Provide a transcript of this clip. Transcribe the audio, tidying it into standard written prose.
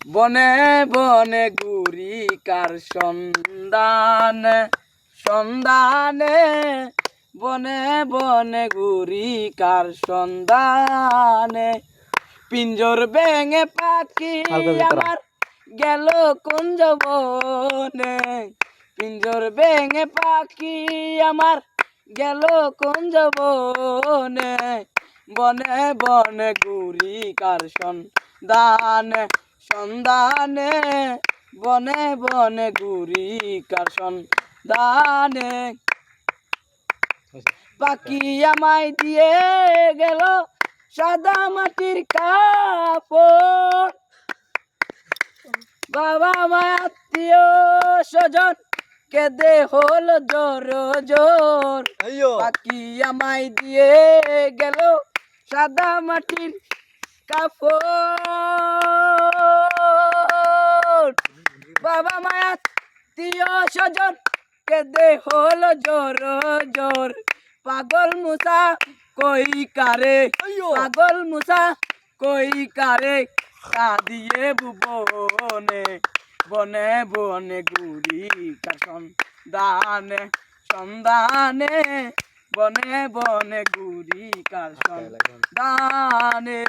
বনে বনে ঘুরি কার সন্ধানে সন্ধানে বনে বনে ঘুরি কার সন্ধানে পিঞ্জর ভেঙে পাখি আমার গেল কুঞ্জ বনে পিঞ্জর ভেঙে পাখি আমার গেল কুঞ্জ বনে বনে বনে ঘুরি কার সন্ধানে সন্ধানে বনে বনে ঘুরি কার সন্ধানে পাখি আমায় দিয়ে গেল সাদা মাটির কাপড় বাবা মায় আত্মীয় স্বজন কেঁদে হল জোর জোর পাখি আমায় দিয়ে গেল সাদা মাটির কাপড় বাবা মায় আত্মীয় স্বজন কেঁদে হল জোর জোর পাগল মুসা কই কারে পাগল মুসা কই কারে কাঁদিয়ে ভুবনে বনে বনে ঘুরি কার সন্ধানে সন্ধানে বনে বনে ঘুরি কার সন্ধানে।